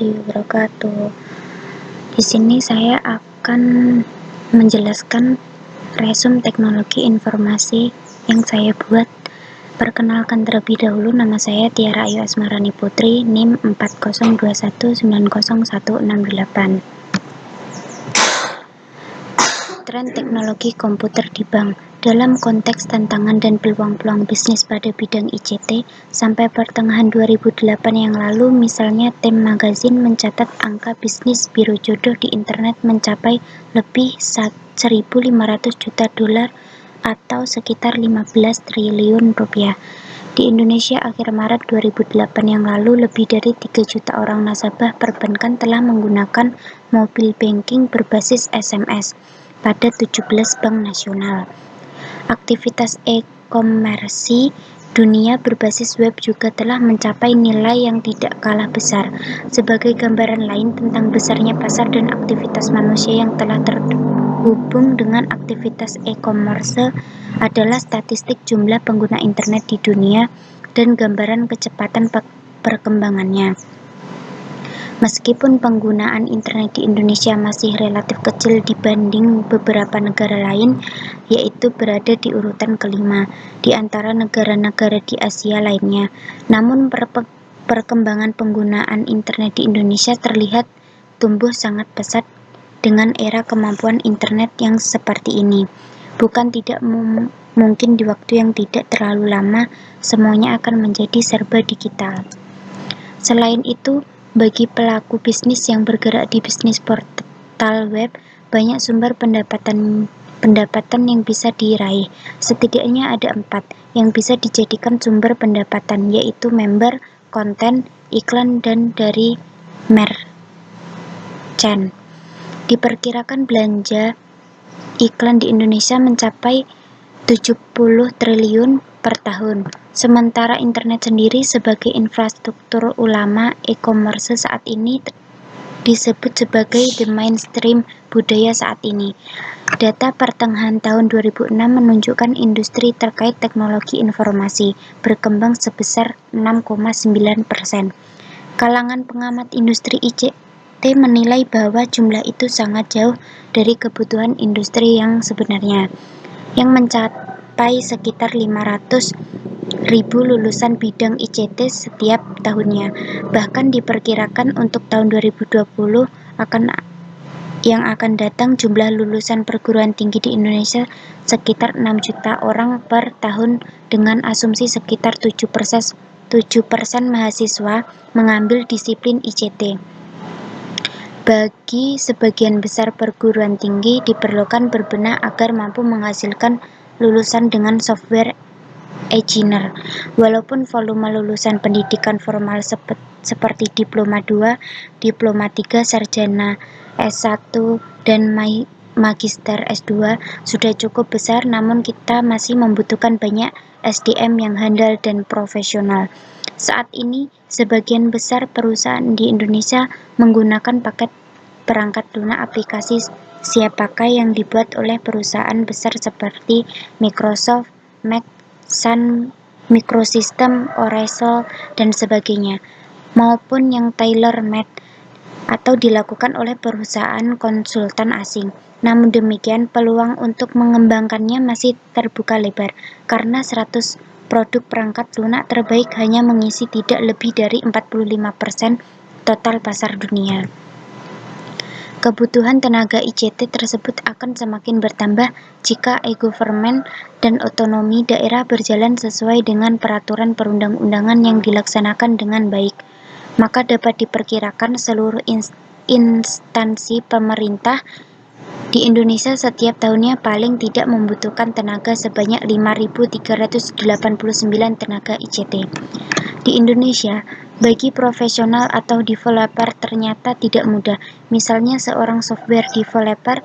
wabarakatuh. Di sini saya akan menjelaskan resume teknologi informasi yang saya buat. Perkenalkan terlebih dahulu, nama saya Tiara Ayu Asmarani Putri, NIM 4021901668. Tren teknologi komputer di bank. Dalam konteks tantangan dan peluang-peluang bisnis pada bidang ICT, sampai pertengahan 2008 yang lalu, misalnya Time Magazine mencatat angka bisnis biro jodoh di internet mencapai lebih 1.500 juta dolar atau sekitar 15 triliun rupiah. Di Indonesia akhir Maret 2008 yang lalu, lebih dari 3 juta orang nasabah perbankan telah menggunakan mobile banking berbasis SMS pada 17 bank nasional. Aktivitas e-komersi dunia berbasis web juga telah mencapai nilai yang tidak kalah besar. Sebagai gambaran lain tentang besarnya pasar dan aktivitas manusia yang telah terhubung dengan aktivitas e-commerce adalah statistik jumlah pengguna internet di dunia dan gambaran kecepatan perkembangannya. Meskipun penggunaan internet di Indonesia masih relatif kecil dibanding beberapa negara lain, yaitu berada di urutan kelima di antara negara-negara di Asia lainnya, namun perkembangan penggunaan internet di Indonesia terlihat tumbuh sangat pesat dengan era kemampuan internet yang seperti ini. Bukan tidak mungkin di waktu yang tidak terlalu lama, semuanya akan menjadi serba digital. Selain itu, bagi pelaku bisnis yang bergerak di bisnis portal web, banyak sumber pendapatan yang bisa diraih. Setidaknya ada 4 yang bisa dijadikan sumber pendapatan, yaitu member, konten, iklan, dan dari merchant. Diperkirakan belanja iklan di Indonesia mencapai 70 triliun per tahun. Sementara internet sendiri sebagai infrastruktur utama e-commerce saat ini disebut sebagai the mainstream budaya saat ini. Data pertengahan tahun 2006 menunjukkan industri terkait teknologi informasi berkembang sebesar 6,9%. Kalangan pengamat industri ICT menilai bahwa jumlah itu sangat jauh dari kebutuhan industri yang sebenarnya, yang mencapai sekitar 500.000 lulusan bidang ICT setiap tahunnya. Bahkan diperkirakan untuk tahun 2020 yang akan datang jumlah lulusan perguruan tinggi di Indonesia sekitar 6 juta orang per tahun dengan asumsi sekitar 7% mahasiswa mengambil disiplin ICT. Bagi sebagian besar perguruan tinggi diperlukan berbenah agar mampu menghasilkan lulusan dengan software engineer. Walaupun volume lulusan pendidikan formal seperti diploma 2, diploma 3, sarjana S1 dan magister S2 sudah cukup besar, namun kita masih membutuhkan banyak SDM yang handal dan profesional. Saat ini, sebagian besar perusahaan di Indonesia menggunakan paket perangkat lunak aplikasi siap pakai yang dibuat oleh perusahaan besar seperti Microsoft, Mac, Sun Microsystem, Oracle, dan sebagainya, maupun yang tailor-made atau dilakukan oleh perusahaan konsultan asing. Namun demikian, peluang untuk mengembangkannya masih terbuka lebar, karena 100 produk perangkat lunak terbaik hanya mengisi tidak lebih dari 45% total pasar dunia. Kebutuhan tenaga ICT tersebut akan semakin bertambah jika e-government dan otonomi daerah berjalan sesuai dengan peraturan perundang-undangan yang dilaksanakan dengan baik. Maka dapat diperkirakan seluruh instansi pemerintah di Indonesia setiap tahunnya paling tidak membutuhkan tenaga sebanyak 5.389 tenaga ICT. Di Indonesia, bagi profesional atau developer ternyata tidak mudah. Misalnya seorang software developer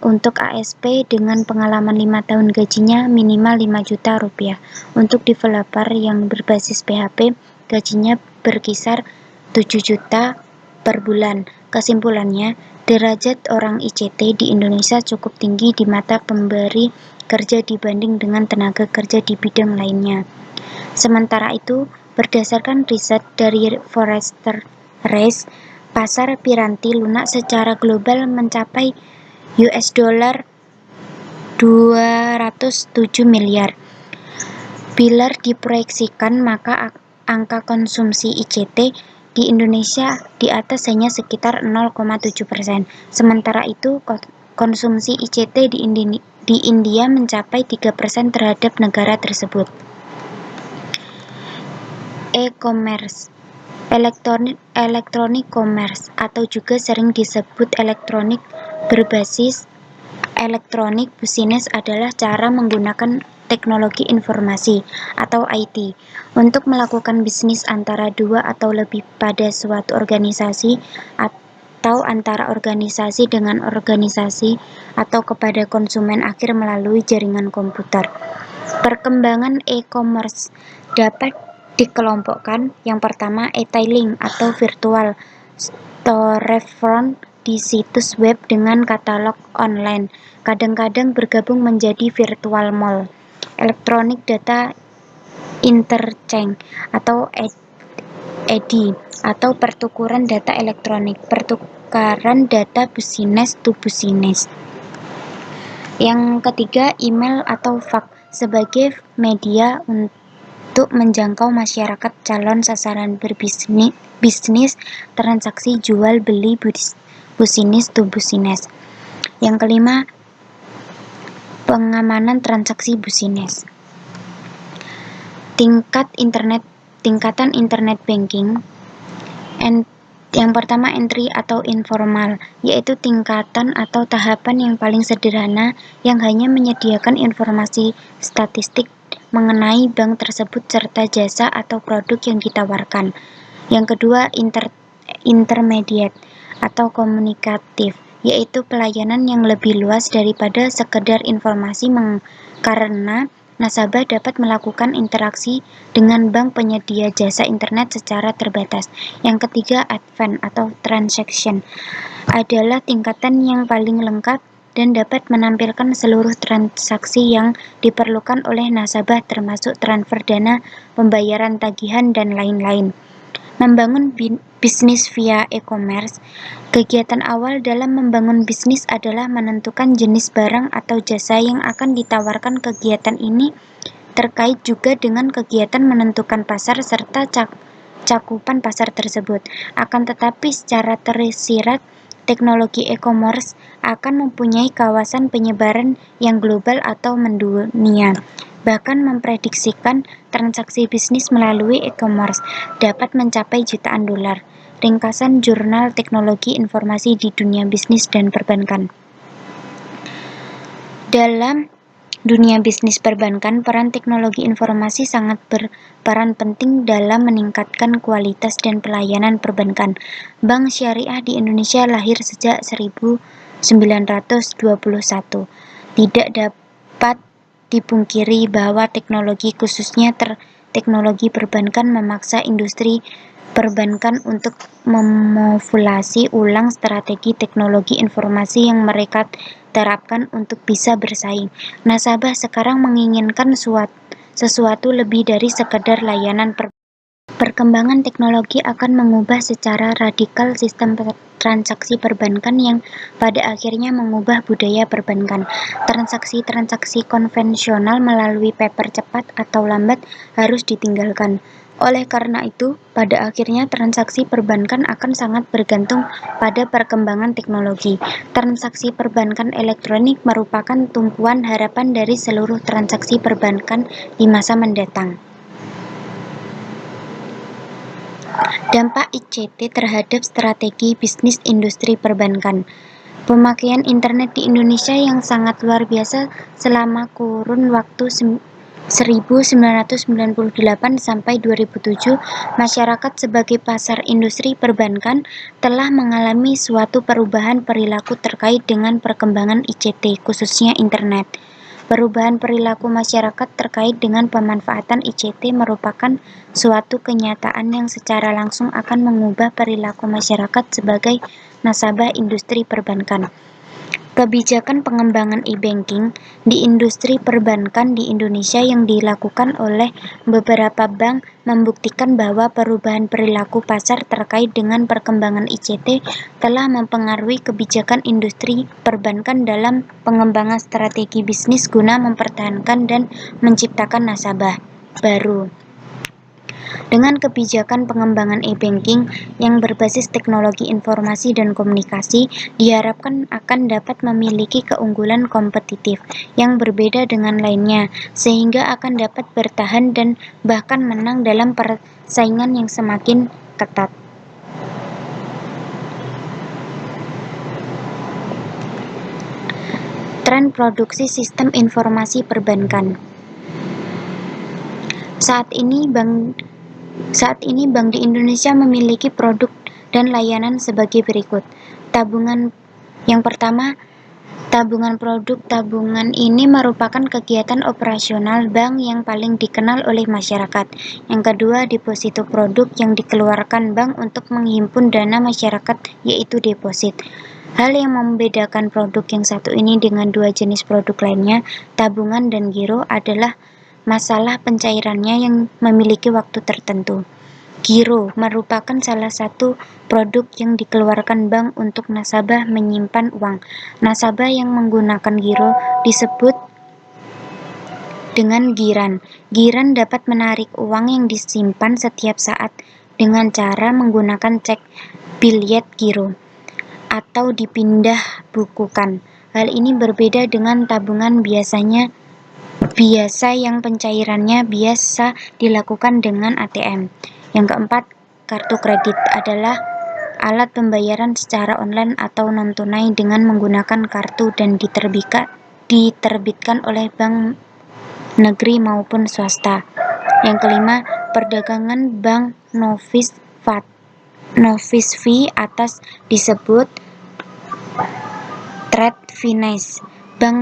untuk ASP dengan pengalaman 5 tahun gajinya minimal 5 juta rupiah. Untuk developer yang berbasis PHP, gajinya berkisar 7 juta per bulan. Kesimpulannya, derajat orang ICT di Indonesia cukup tinggi di mata pemberi kerja dibanding dengan tenaga kerja di bidang lainnya. Sementara itu, berdasarkan riset dari Forrester Research, pasar piranti lunak secara global mencapai $207 miliar. Bila diproyeksikan, maka angka konsumsi ICT di Indonesia di atas hanya sekitar 0,7%. Sementara itu, konsumsi ICT di India mencapai 3% terhadap negara tersebut. E-commerce, electronic commerce, atau juga sering disebut elektronik berbasis elektronik bisnis adalah cara menggunakan teknologi informasi atau IT untuk melakukan bisnis antara dua atau lebih pada suatu organisasi atau antara organisasi dengan organisasi atau kepada konsumen akhir melalui jaringan komputer. Perkembangan e-commerce dapat dikelompokkan. Yang pertama, e-tailing atau virtual storefront di situs web dengan katalog online, kadang-kadang bergabung menjadi virtual mall. Electronic data interchange atau EDI atau pertukaran data elektronik, pertukaran data business to business. Yang ketiga, email atau fax sebagai media untuk menjangkau masyarakat calon sasaran berbisnis, transaksi jual beli business to business. Yang kelima, pengamanan transaksi bisnis. Tingkatan internet banking. Yang pertama, entry atau informal, yaitu tingkatan atau tahapan yang paling sederhana yang hanya menyediakan informasi statistik mengenai bank tersebut serta jasa atau produk yang ditawarkan. Yang kedua, intermediate atau komunikatif, yaitu pelayanan yang lebih luas daripada sekedar informasi karena nasabah dapat melakukan interaksi dengan bank penyedia jasa internet secara terbatas. Yang ketiga, advance atau transaction adalah tingkatan yang paling lengkap dan dapat menampilkan seluruh transaksi yang diperlukan oleh nasabah termasuk transfer dana, pembayaran tagihan, dan lain-lain. Membangun bisnis via e-commerce. Kegiatan awal dalam membangun bisnis adalah menentukan jenis barang atau jasa yang akan ditawarkan. Kegiatan ini terkait juga dengan kegiatan menentukan pasar serta cakupan pasar tersebut. Akan tetapi secara tersirat, teknologi e-commerce akan mempunyai kawasan penyebaran yang global atau mendunia. Bahkan memprediksikan transaksi bisnis melalui e-commerce dapat mencapai jutaan dolar. Ringkasan Jurnal Teknologi Informasi di Dunia Bisnis dan Perbankan. Dalam dunia bisnis perbankan, peran teknologi informasi sangat berperan penting dalam meningkatkan kualitas dan pelayanan perbankan. Bank Syariah di Indonesia lahir sejak 1921. Tidak dapat dipungkiri bahwa teknologi, khususnya teknologi perbankan, memaksa industri perbankan untuk memodulasi ulang strategi teknologi informasi yang mereka terapkan untuk bisa bersaing. Nasabah sekarang menginginkan sesuatu lebih dari sekedar layanan Perkembangan teknologi akan mengubah secara radikal sistem transaksi perbankan yang pada akhirnya mengubah budaya perbankan. Transaksi-transaksi konvensional melalui paper cepat atau lambat harus ditinggalkan. Oleh karena itu, pada akhirnya transaksi perbankan akan sangat bergantung pada perkembangan teknologi. Transaksi perbankan elektronik merupakan tumpuan harapan dari seluruh transaksi perbankan di masa mendatang. Dampak ICT terhadap strategi bisnis industri perbankan. Pemakaian internet di Indonesia yang sangat luar biasa selama kurun waktu 1998 sampai 2007, masyarakat sebagai pasar industri perbankan telah mengalami suatu perubahan perilaku terkait dengan perkembangan ICT, khususnya internet. Perubahan perilaku masyarakat terkait dengan pemanfaatan ICT merupakan suatu kenyataan yang secara langsung akan mengubah perilaku masyarakat sebagai nasabah industri perbankan. Kebijakan pengembangan e-banking di industri perbankan di Indonesia yang dilakukan oleh beberapa bank membuktikan bahwa perubahan perilaku pasar terkait dengan perkembangan ICT telah mempengaruhi kebijakan industri perbankan dalam pengembangan strategi bisnis guna mempertahankan dan menciptakan nasabah baru. Dengan kebijakan pengembangan e-banking yang berbasis teknologi informasi dan komunikasi, diharapkan akan dapat memiliki keunggulan kompetitif yang berbeda dengan lainnya, sehingga akan dapat bertahan dan bahkan menang dalam persaingan yang semakin ketat. Tren produksi sistem informasi perbankan. Saat ini bank di Indonesia memiliki produk dan layanan sebagai berikut. Yang pertama, tabungan produk. Tabungan ini merupakan kegiatan operasional bank yang paling dikenal oleh masyarakat. Yang kedua, deposito produk yang dikeluarkan bank untuk menghimpun dana masyarakat, yaitu deposit. Hal yang membedakan produk yang satu ini dengan dua jenis produk lainnya, tabungan dan giro, adalah masalah pencairannya yang memiliki waktu tertentu. Giro merupakan salah satu produk yang dikeluarkan bank untuk nasabah menyimpan uang. Nasabah yang menggunakan giro disebut dengan giran. Giran dapat menarik uang yang disimpan setiap saat dengan cara menggunakan cek biliet giro atau dipindah bukukan. Hal ini berbeda dengan tabungan biasa yang pencairannya biasa dilakukan dengan ATM. Yang keempat, kartu kredit adalah alat pembayaran secara online atau non-tunai dengan menggunakan kartu dan diterbitkan oleh bank negeri maupun swasta. Yang kelima, perdagangan bank novis fee atas disebut trade finance. Bank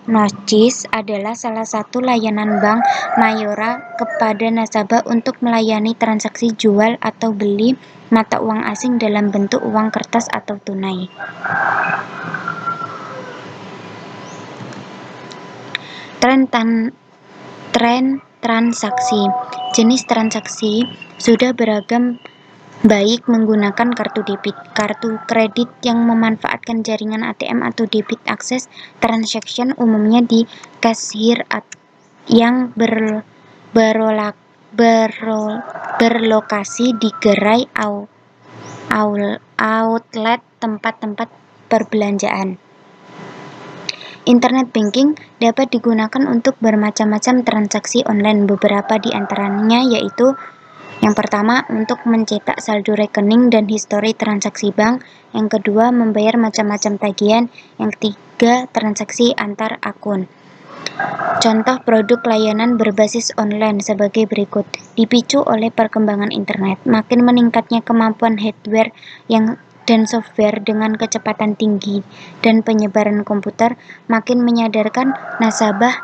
nocis adalah salah satu layanan bank mayora kepada nasabah untuk melayani transaksi jual atau beli mata uang asing dalam bentuk uang kertas atau tunai. Tren transaksi. Jenis transaksi sudah beragam, baik menggunakan kartu debit, kartu kredit yang memanfaatkan jaringan ATM atau debit access transaction, umumnya di kasir yang berlokasi di gerai outlet tempat-tempat perbelanjaan. Internet banking dapat digunakan untuk bermacam-macam transaksi online. Beberapa di antaranya yaitu: yang pertama, untuk mencetak saldo rekening dan histori transaksi bank. Yang kedua, membayar macam-macam tagihan. Yang ketiga, transaksi antar akun. Contoh produk layanan berbasis online sebagai berikut. Dipicu oleh perkembangan internet, makin meningkatnya kemampuan hardware dan software dengan kecepatan tinggi, dan penyebaran komputer makin menyadarkan nasabah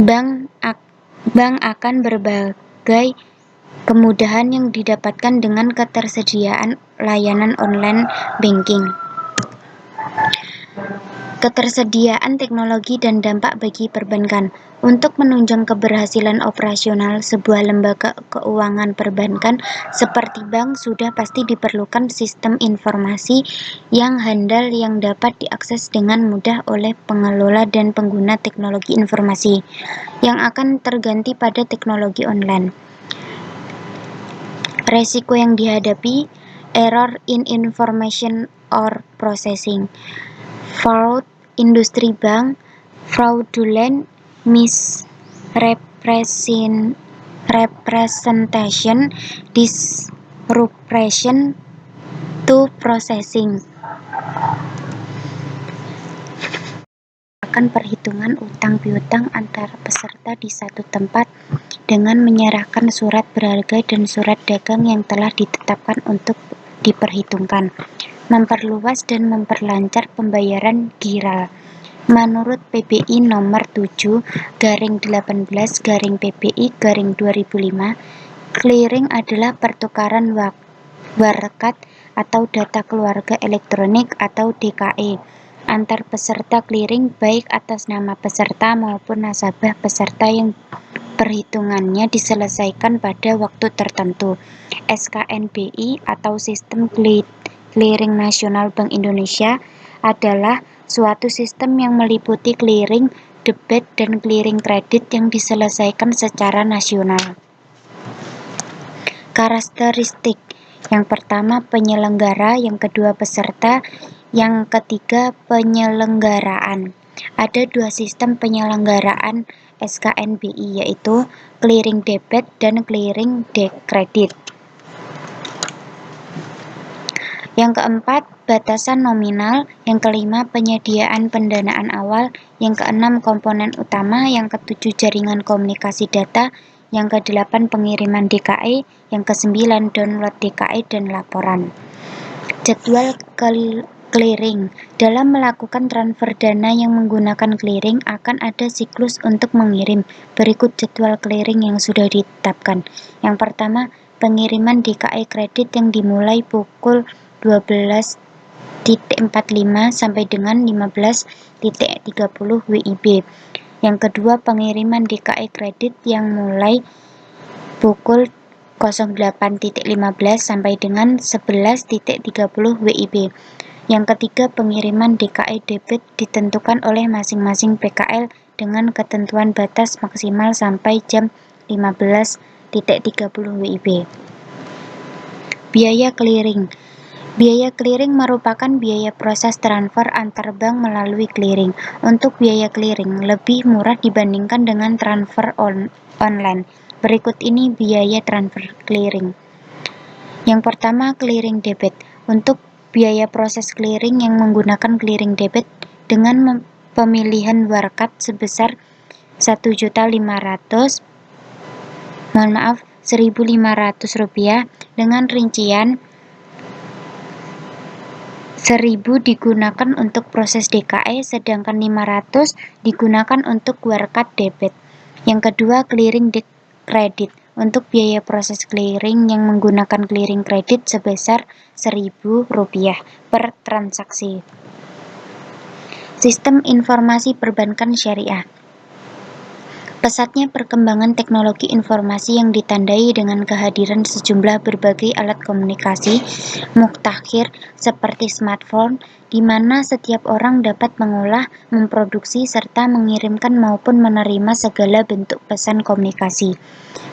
bank akan berbagai kemudahan yang didapatkan dengan ketersediaan layanan online banking. Ketersediaan teknologi dan dampak bagi perbankan. Untuk menunjang keberhasilan operasional sebuah lembaga keuangan perbankan seperti bank, sudah pasti diperlukan sistem informasi yang handal yang dapat diakses dengan mudah oleh pengelola dan pengguna teknologi informasi yang akan terganti pada teknologi online. Resiko yang dihadapi: error in information or processing, fraud industri bank, fraudulent misrepresentation, disruption to processing. Akan perhitungan utang piutang antar peserta di satu tempat dengan menyerahkan surat berharga dan surat dagang yang telah ditetapkan untuk diperhitungkan. Memperluas dan memperlancar pembayaran giral. Menurut PBI nomor 7/18/PBI/2005, clearing adalah pertukaran warkat atau data keluarga elektronik atau DKE antar peserta clearing baik atas nama peserta maupun nasabah peserta yang perhitungannya diselesaikan pada waktu tertentu. SKNBI atau Sistem Clearing Nasional Bank Indonesia adalah suatu sistem yang meliputi clearing debit dan clearing kredit yang diselesaikan secara nasional. Karakteristik: yang pertama penyelenggara, yang kedua peserta, yang ketiga penyelenggaraan. Ada dua sistem penyelenggaraan SKNBI, yaitu clearing debit dan clearing kredit. Yang keempat, batasan nominal. Yang kelima, penyediaan pendanaan awal. Yang keenam, komponen utama. Yang ketujuh, jaringan komunikasi data. Yang kedelapan, pengiriman DKI. Yang kesembilan, download DKI dan laporan. Jadwal clearing. Dalam melakukan transfer dana yang menggunakan clearing, akan ada siklus untuk mengirim. Berikut jadwal clearing yang sudah ditetapkan. Yang pertama, pengiriman DKI kredit yang dimulai pukul 12.45 sampai dengan 15.30 WIB. Yang kedua, pengiriman DKI kredit yang mulai pukul 08.15 sampai dengan 11.30 WIB. Yang ketiga, pengiriman DKI debit ditentukan oleh masing-masing PKL dengan ketentuan batas maksimal sampai jam 15.30 WIB. Biaya clearing. Biaya clearing merupakan biaya proses transfer antar bank melalui clearing. Untuk biaya clearing lebih murah dibandingkan dengan transfer online. Berikut ini biaya transfer clearing. Yang pertama, clearing debit. Untuk biaya proses clearing yang menggunakan clearing debit dengan pemilihan warkat sebesar 1.500.000 rupiah dengan rincian 1.000 digunakan untuk proses DKI, sedangkan 500 digunakan untuk warkat debit. Yang kedua, clearing kredit. Untuk biaya proses clearing yang menggunakan clearing kredit sebesar Rp1.000 per transaksi. Sistem informasi perbankan syariah. Pesatnya perkembangan teknologi informasi yang ditandai dengan kehadiran sejumlah berbagai alat komunikasi mutakhir seperti smartphone, di mana setiap orang dapat mengolah, memproduksi, serta mengirimkan maupun menerima segala bentuk pesan komunikasi,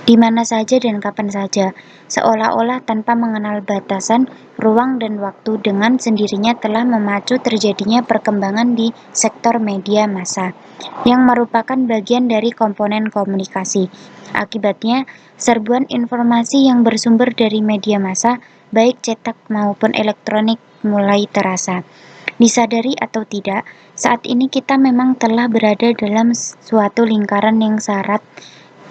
di mana saja dan kapan saja, seolah-olah tanpa mengenal batasan, ruang dan waktu. Dengan sendirinya telah memacu terjadinya perkembangan di sektor media massa, yang merupakan bagian dari komponen komunikasi. Akibatnya, serbuan informasi yang bersumber dari media massa, baik cetak maupun elektronik, mulai terasa. Disadari atau tidak, saat ini kita memang telah berada dalam suatu lingkaran yang syarat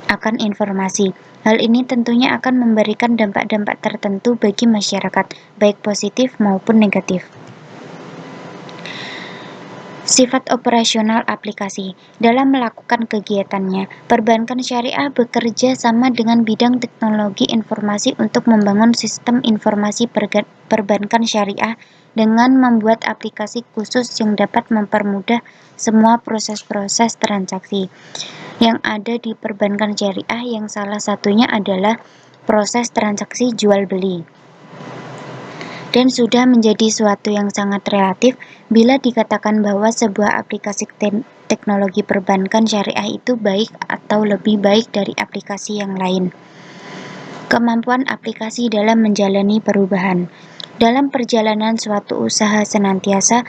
akan informasi. Hal ini tentunya akan memberikan dampak-dampak tertentu bagi masyarakat, baik positif maupun negatif. Sifat operasional aplikasi. Dalam melakukan kegiatannya, perbankan syariah bekerja sama dengan bidang teknologi informasi untuk membangun sistem informasi perbankan syariah dengan membuat aplikasi khusus yang dapat mempermudah semua proses-proses transaksi yang ada di perbankan syariah, yang salah satunya adalah proses transaksi jual beli. Dan sudah menjadi suatu yang sangat relatif bila dikatakan bahwa sebuah aplikasi teknologi perbankan syariah itu baik atau lebih baik dari aplikasi yang lain. Kemampuan aplikasi dalam menjalani perubahan. Dalam perjalanan suatu usaha senantiasa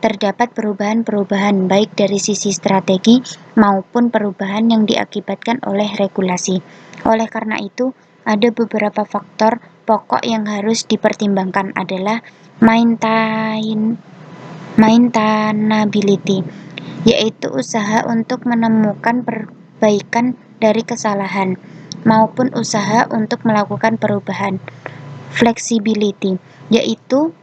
terdapat perubahan-perubahan baik dari sisi strategi maupun perubahan yang diakibatkan oleh regulasi. Oleh karena itu, ada beberapa faktor pokok yang harus dipertimbangkan adalah maintainability, yaitu usaha untuk menemukan perbaikan dari kesalahan, maupun usaha untuk melakukan perubahan. Flexibility, yaitu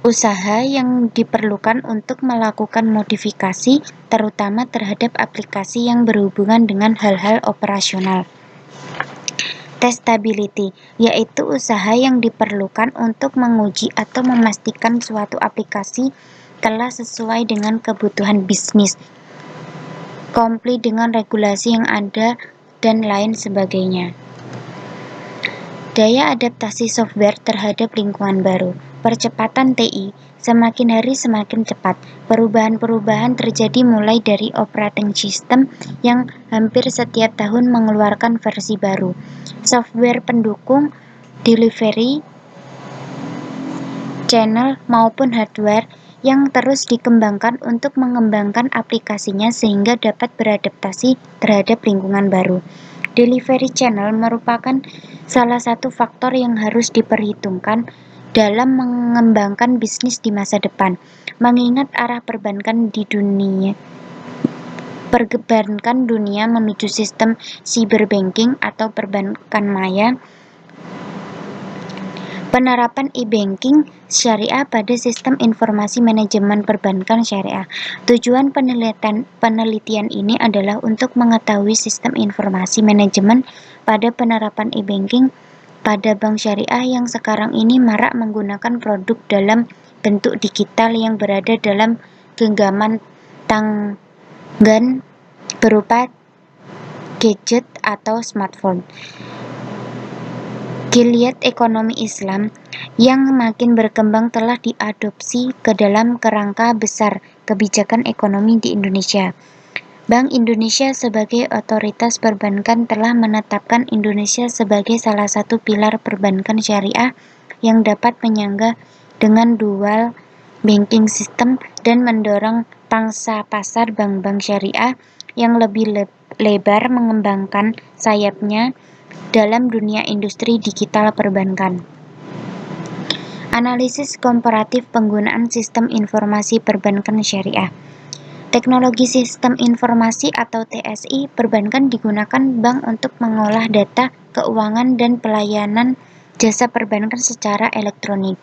usaha yang diperlukan untuk melakukan modifikasi, terutama terhadap aplikasi yang berhubungan dengan hal-hal operasional. Testability, yaitu usaha yang diperlukan untuk menguji atau memastikan suatu aplikasi telah sesuai dengan kebutuhan bisnis, komplit dengan regulasi yang ada, dan lain sebagainya. Daya adaptasi software terhadap lingkungan baru. Percepatan TI semakin hari semakin cepat. Perubahan-perubahan terjadi mulai dari operating system yang hampir setiap tahun mengeluarkan versi baru, software pendukung, delivery channel maupun hardware yang terus dikembangkan untuk mengembangkan aplikasinya sehingga dapat beradaptasi terhadap lingkungan baru. Delivery channel merupakan salah satu faktor yang harus diperhitungkan dalam mengembangkan bisnis di masa depan, mengingat arah perbankan dunia menuju sistem cyberbanking atau perbankan maya. Penerapan e-banking syariah pada sistem informasi manajemen perbankan syariah. Tujuan penelitian ini adalah untuk mengetahui sistem informasi manajemen pada penerapan e-banking pada bank syariah yang sekarang ini marak menggunakan produk dalam bentuk digital yang berada dalam genggaman tangan berupa gadget atau smartphone. Geliat ekonomi Islam yang makin berkembang telah diadopsi ke dalam kerangka besar kebijakan ekonomi di Indonesia. Bank Indonesia sebagai otoritas perbankan telah menetapkan Indonesia sebagai salah satu pilar perbankan syariah yang dapat menyangga dengan dual banking system dan mendorong pangsa pasar bank-bank syariah yang lebih lebar mengembangkan sayapnya dalam dunia industri digital perbankan. Analisis komparatif penggunaan sistem informasi perbankan syariah. Teknologi sistem informasi atau TSI perbankan digunakan bank untuk mengolah data keuangan dan pelayanan jasa perbankan secara elektronik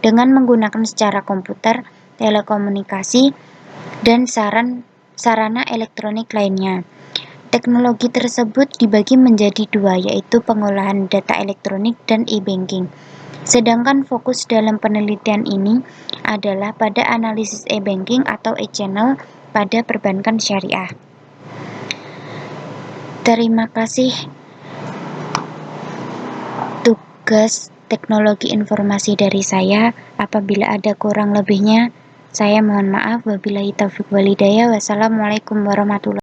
dengan menggunakan secara komputer, telekomunikasi, dan sarana elektronik lainnya. Teknologi tersebut dibagi menjadi dua, yaitu pengolahan data elektronik dan e-banking. Sedangkan fokus dalam penelitian ini adalah pada analisis e-banking atau e-channel pada perbankan syariah. Terima kasih. Tugas teknologi informasi dari saya. Apabila ada kurang lebihnya, saya mohon maaf. Wabillahi taufiq walhidayah. Wassalamualaikum warahmatullahi wabarakatuh.